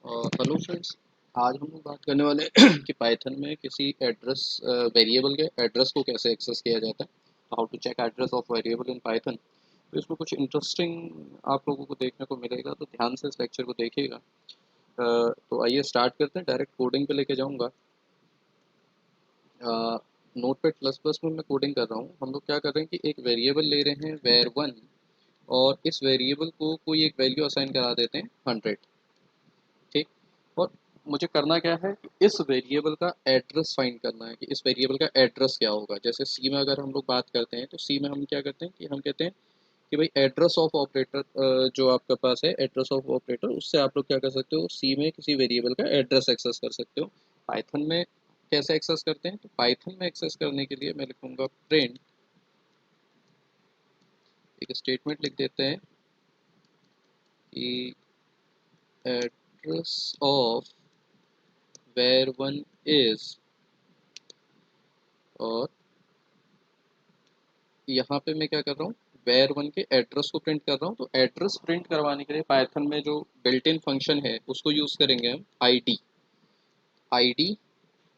Hello friends. आज हम लोग बात करने वाले हैं कि पाइथन में किसी एड्रेस वेरिएबल के एड्रेस को कैसे एक्सेस किया जाता है। How to check address of variable in Python. तो इसमें कुछ इंटरेस्टिंग आप लोगों को देखने को मिलेगा, तो ध्यान से इस लेक्चर को देखिएगा। तो आइए स्टार्ट करते हैं, डायरेक्ट कोडिंग पे लेके जाऊंगा। नोटपैड प्लस प्लस में मैं कोडिंग कर रहा हूँ। हम लोग क्या कर रहे हैं कि एक वेरिएबल ले रहे हैं var1, और इस वेरिएबल को कोई एक वैल्यू असाइन करा देते हैं 100। ठीक। और मुझे करना क्या है कि इस वेरिएबल का एड्रेस फाइंड करना है कि इस वेरिएबल का एड्रेस क्या होगा। जैसे सी में अगर हम लोग बात करते हैं तो सी में हम क्या करते हैं कि हम कहते हैं कि भाई एड्रेस ऑफ ऑपरेटर, जो आपके पास है एड्रेस ऑफ ऑपरेटर, उससे आप लोग क्या कर सकते हो, सी में किसी वेरिएबल का एड्रेस एक्सेस कर सकते हो। पाइथन में कैसे एक्सेस करते हैं, तो पाइथन में एक्सेस करने के लिए मैं लिखूंगा प्रिंट, एक स्टेटमेंट लिख देते हैं कि एड्रेस ऑफ var1 इज, और यहाँ पे मैं क्या कर रहा हूँ, var1 के एड्रेस को प्रिंट कर रहा हूँ। तो एड्रेस प्रिंट करवाने के लिए पाइथन में जो बिल्ट इन फंक्शन है उसको यूज़ करेंगे हम आईडी।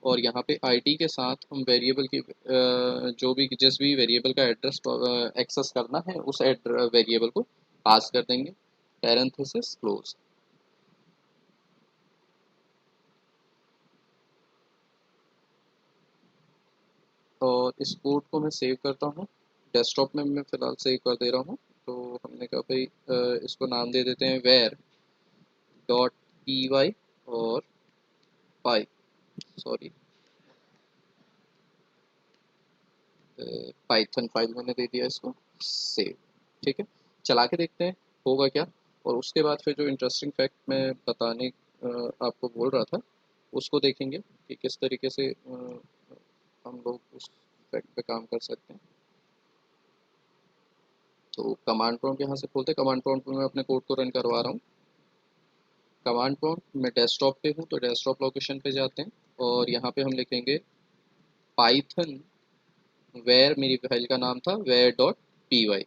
और यहाँ पे आईडी के साथ हम वेरिएबल की जो भी जिस भी वेरिएबल का एड्रेस एक्सेस करना है उस वेरिएबल को पास कर देंगे, पैरेंथेसिस क्लोज। और इस कोड को मैं सेव करता हूँ, डेस्कटॉप में मैं फ़िलहाल सेव कर दे रहा हूँ। तो हमने कहा भाई इसको नाम दे देते हैं वेर डॉट पी वाई और पाई, सॉरी पाइथन फाइल मैंने दे दिया इसको सेव। ठीक है, चला के देखते हैं होगा क्या। और उसके बाद फिर जो इंटरेस्टिंग फैक्ट मैं बताने आपको बोल रहा था उसको देखेंगे कि किस तरीके से हम लोग उस फैक्ट पे काम कर सकते हैं। तो कमांड प्रॉम्प्ट यहाँ से खोलते हैं। कमांड प्रॉम्प्ट में मैं अपने कोड को रन करवा रहा हूँ। कमांड प्रॉम्प्ट मैं डेस्कटॉप पे हूँ, तो डेस्कटॉप लोकेशन पे जाते हैं और यहाँ पे हम लिखेंगे पाइथन वेर, मेरी फाइल का नाम था वेर डॉट पी वाई।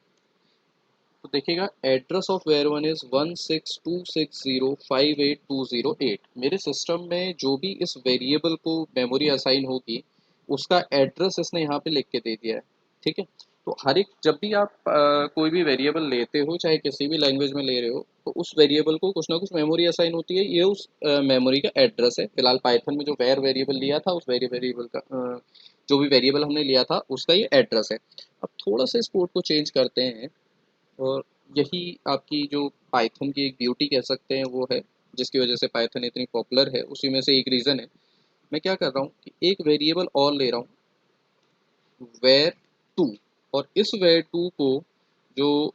तो देखिएगा address of var one is 1626058 मेरे सिस्टम में जो भी इस वेरिएबल को मेमोरी असाइन होगी उसका एड्रेस इसने यहाँ पे लिख के दे दिया है। ठीक है। तो हर एक जब भी आप कोई भी वेरिएबल लेते हो, चाहे किसी भी लैंग्वेज में ले रहे हो, तो उस वेरिएबल को कुछ ना कुछ मेमोरी असाइन होती है, ये उस मेमोरी का एड्रेस है। फिलहाल पाइथन में जो वेर वेरिएबल लिया था उस वेरिएबल का जो भी वेरिएबल हमने लिया था उसका ये एड्रेस है। अब थोड़ा सा इस कोड को चेंज करते हैं, और यही आपकी जो पाइथन की एक ब्यूटी कह सकते हैं वो है, जिसकी वजह से पाइथन इतनी पॉपुलर है, उसी में से एक रीज़न है। मैं क्या कर रहा हूँ कि एक वेरिएबल और ले रहा हूँ वेर टू, और इस वेर टू को जो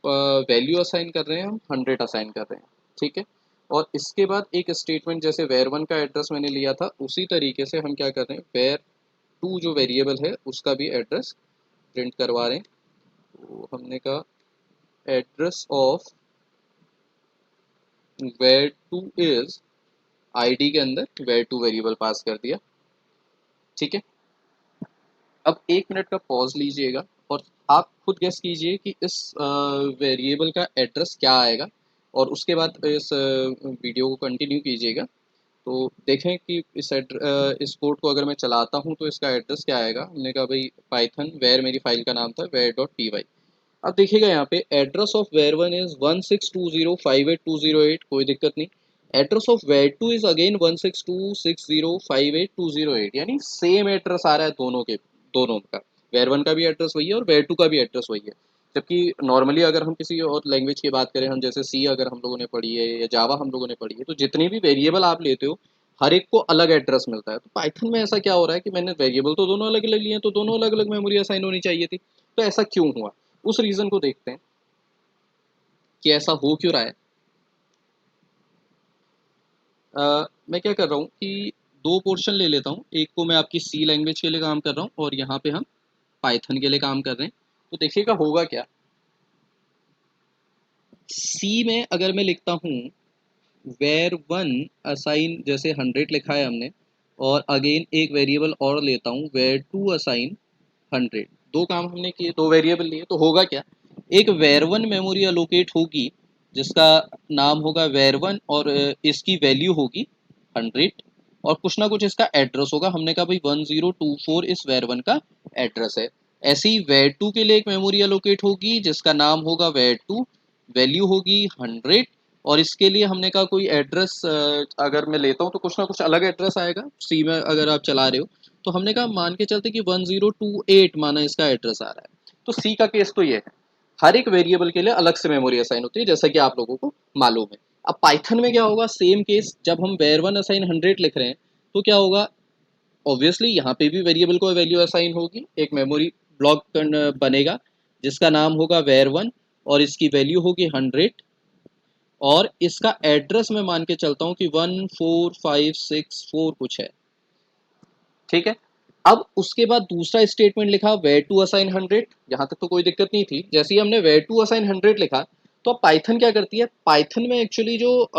वैल्यू असाइन कर रहे हैं हम 100 असाइन कर रहे हैं। ठीक है। और इसके बाद एक स्टेटमेंट, जैसे वेर वन का एड्रेस मैंने लिया था उसी तरीके से हम क्या कर रहे हैं वेर टू जो वेरिएबल है उसका भी एड्रेस प्रिंट करवा रहे हैं। तो हमने कहा address of var two is, ID के अंदर वेर टू वेरिएबल पास कर दिया। ठीक है। अब 1 मिनट का पॉज लीजिएगा और आप खुद गेस कीजिए कि इस वेरिएबल का एड्रेस क्या आएगा, और उसके बाद इस वीडियो को कंटिन्यू कीजिएगा। तो देखें कि इस कोड को अगर मैं चलाता हूँ तो इसका एड्रेस क्या आएगा। हमने कहा भाई पाइथन वेर, मेरी फाइल का नाम था वेर डॉट पी वाई। अब देखिएगा यहाँ पे address of var one is 162058208, कोई दिक्कत नहीं। Address of var two is again 16260588208, यानी सेम एड्रेस आ रहा है दोनों के, दोनों का। वेर वन का भी एड्रेस वही है और वेर टू का भी एड्रेस वही है। जबकि नॉर्मली अगर हम किसी और लैंग्वेज की बात करें, हम जैसे सी अगर हम लोगों ने पढ़ी है या जावा हम लोगों ने पढ़ी है, तो जितने भी वेरिएबल आप लेते हो हर एक को अलग एड्रेस मिलता है। तो पाइथन में ऐसा क्या हो रहा है कि मैंने वेरिएबल तो दोनों अलग अलग लिए हैं, तो दोनों अलग अलग मेमोरी असाइन होनी चाहिए थी। तो ऐसा क्यों हुआ, उस रीज़न को देखते हैं कि ऐसा हो क्यों रहा है। मैं क्या कर रहा हूँ कि दो पोर्शन ले लेता हूँ, एक को मैं आपकी सी लैंग्वेज के लिए काम कर रहा हूँ और यहाँ पे हम पाइथन के लिए काम कर रहे हैं। तो देखिएगा होगा क्या। सी में अगर मैं लिखता हूँ वेर वन असाइन, जैसे 100 लिखा है हमने, और अगेन एक वेरिएबल और लेता हूँ वेर टू असाइन 100, दो काम हमने किए, दो वेरिएबल लिए, तो होगा क्या, एक वेर वन मेमोरी अलोकेट होगी जिसका नाम होगा var1 और इसकी वैल्यू होगी 100 और कुछ ना कुछ इसका एड्रेस होगा। हमने कहा भाई 1024 इस var1 का एड्रेस है। ऐसे ही var2 के लिए एक मेमोरी एलोकेट होगी जिसका नाम होगा var2, वैल्यू होगी 100 और इसके लिए हमने कहा कोई एड्रेस अगर मैं लेता हूँ तो कुछ ना कुछ अलग एड्रेस आएगा सी में अगर आप चला रहे हो। तो हमने कहा मान के चलते कि 1028 माना इसका एड्रेस आ रहा है। तो सी का केस तो ये है, हर एक वेरिएबल के लिए अलग से मेमोरी असाइन होती है जैसा कि आप लोगों को मालूम है। अब पाइथन में क्या होगा, सेम केस, जब हम var1 असाइन 100 लिख रहे हैं तो क्या होगा, ऑब्वियसली यहाँ पे भी वेरिएबल को वैल्यू असाइन होगी, एक मेमोरी ब्लॉक बनेगा जिसका नाम होगा var1 और इसकी वैल्यू होगी 100 और इसका एड्रेस मैं मान के चलता हूँ कि 14564 कुछ है, ठीक है। अब उसके बाद दूसरा स्टेटमेंट लिखा var2 असाइन 100, यहाँ तक तो कोई दिक्कत नहीं थी। जैसे ही हमने var2 असाइन 100 लिखा तो अब पाइथन क्या करती है, पाइथन में एक्चुअली जो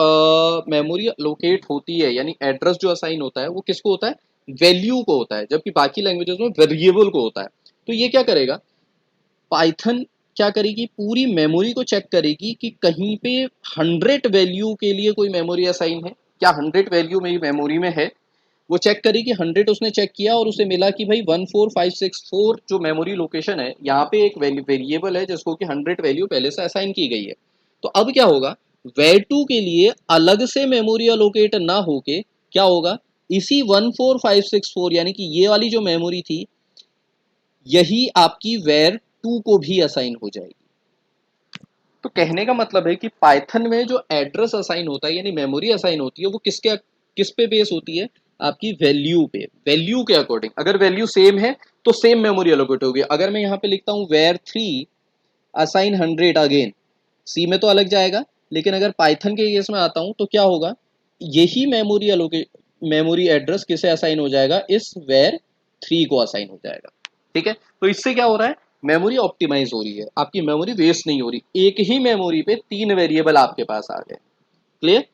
मेमोरी लोकेट होती है यानी एड्रेस जो असाइन होता है वो किसको होता है, वैल्यू को होता है, जबकि बाकी लैंग्वेजेस में वेरिएबल को होता है। तो ये क्या करेगा, पाइथन क्या करेगी, पूरी मेमोरी को चेक करेगी कि कहीं पे 100 वैल्यू के लिए कोई मेमोरी असाइन है क्या, 100 वैल्यू मेरी मेमोरी में है। वो चेक करी कि 100 उसने चेक किया और उसे मिला कि भाई 14564 जो मेमोरी लोकेशन है यहाँ पे एक वेरिएबल है जिसको कि 100 वैल्यू पहले से असाइन की गई है। तो अब क्या होगा, var2 के लिए अलग से मेमोरी अलोकेट ना होके क्या होगा, इसी 14564 यानी कि ये वाली जो मेमोरी थी यही आपकी var2 को भी असाइन हो जाएगी। तो कहने का मतलब है कि पाइथन में जो एड्रेस असाइन होता है यानी मेमोरी असाइन होती है वो किस पे बेस होती है, आपकी वैल्यू पे, वैल्यू के अकॉर्डिंग। अगर वैल्यू सेम है तो सेम मेमोरी एलोकेट होगी। अगर मैं यहाँ पे लिखता हूँ var3 असाइन 100 अगेन, सी में तो अलग जाएगा, लेकिन अगर पाइथन के केस में आता हूँ तो क्या होगा, यही मेमोरी एड्रेस किसे असाइन हो जाएगा, इस var3 को असाइन हो जाएगा, ठीक है। तो इससे क्या हो रहा है, मेमोरी ऑप्टिमाइज हो रही है, आपकी मेमोरी वेस्ट नहीं हो रही, एक ही मेमोरी पे 3 वेरिएबल आपके पास आ गए। क्लियर।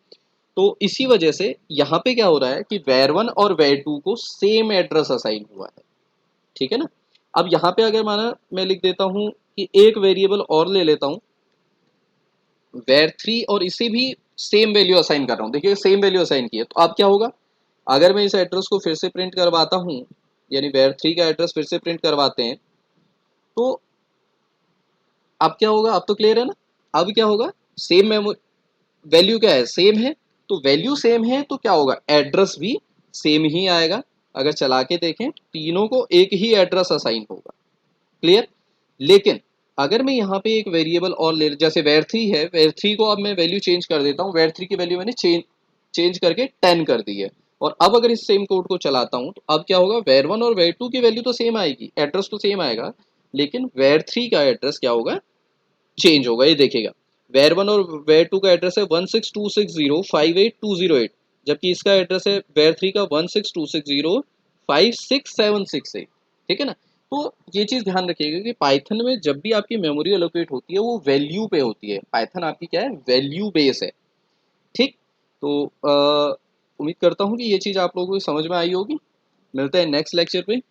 तो इसी वजह से यहाँ पे क्या हो रहा है कि var1 और var2 को सेम एड्रेस असाइन हुआ है, ठीक है ना। अब यहाँ पे अगर माना मैं लिख देता हूँ कि एक वेरिएबल और ले लेता हूँ var3 और इसे भी सेम वैल्यू असाइन कर रहा हूँ, देखिए सेम वैल्यू असाइन की है। तो अब क्या होगा, अगर मैं इस एड्रेस को फिर से प्रिंट करवाता हूँ, यानी var3 का एड्रेस फिर से प्रिंट करवाते हैं, तो अब क्या होगा, अब तो क्लियर है ना। अब क्या होगा, सेम मेमोरी, वैल्यू क्या है, सेम है, तो वैल्यू सेम है तो क्या होगा, एड्रेस भी सेम ही आएगा। अगर चला के देखें तीनों को एक ही एड्रेस असाइन होगा। क्लियर। लेकिन अगर मैं यहाँ पे एक वेरिएबल और ले, जैसे var3 है, var3 को अब मैं वैल्यू चेंज कर देता हूँ, var3 की वैल्यू मैंने चेंज करके 10 कर दी है। और अब अगर इस सेम कोड को चलाता हूँ तो अब क्या होगा, var1 और var2 की वैल्यू तो सेम आएगी, एड्रेस तो सेम आएगा, लेकिन var3 का एड्रेस क्या होगा, चेंज होगा। ये देखिएगा, var1 और var2 का एड्रेस है 1626058 जबकि इसका एड्रेस है var3 का 16260567668, ठीक है ना। तो ये चीज ध्यान रखिएगा कि पाइथन में जब भी आपकी मेमोरी एलोकेट होती है वो वैल्यू पे होती है, पाइथन आपकी क्या है, वैल्यू बेस है, ठीक। तो उम्मीद करता हूँ कि ये चीज आप लोगों को समझ में आई होगी। मिलते हैं नेक्स्ट लेक्चर पे।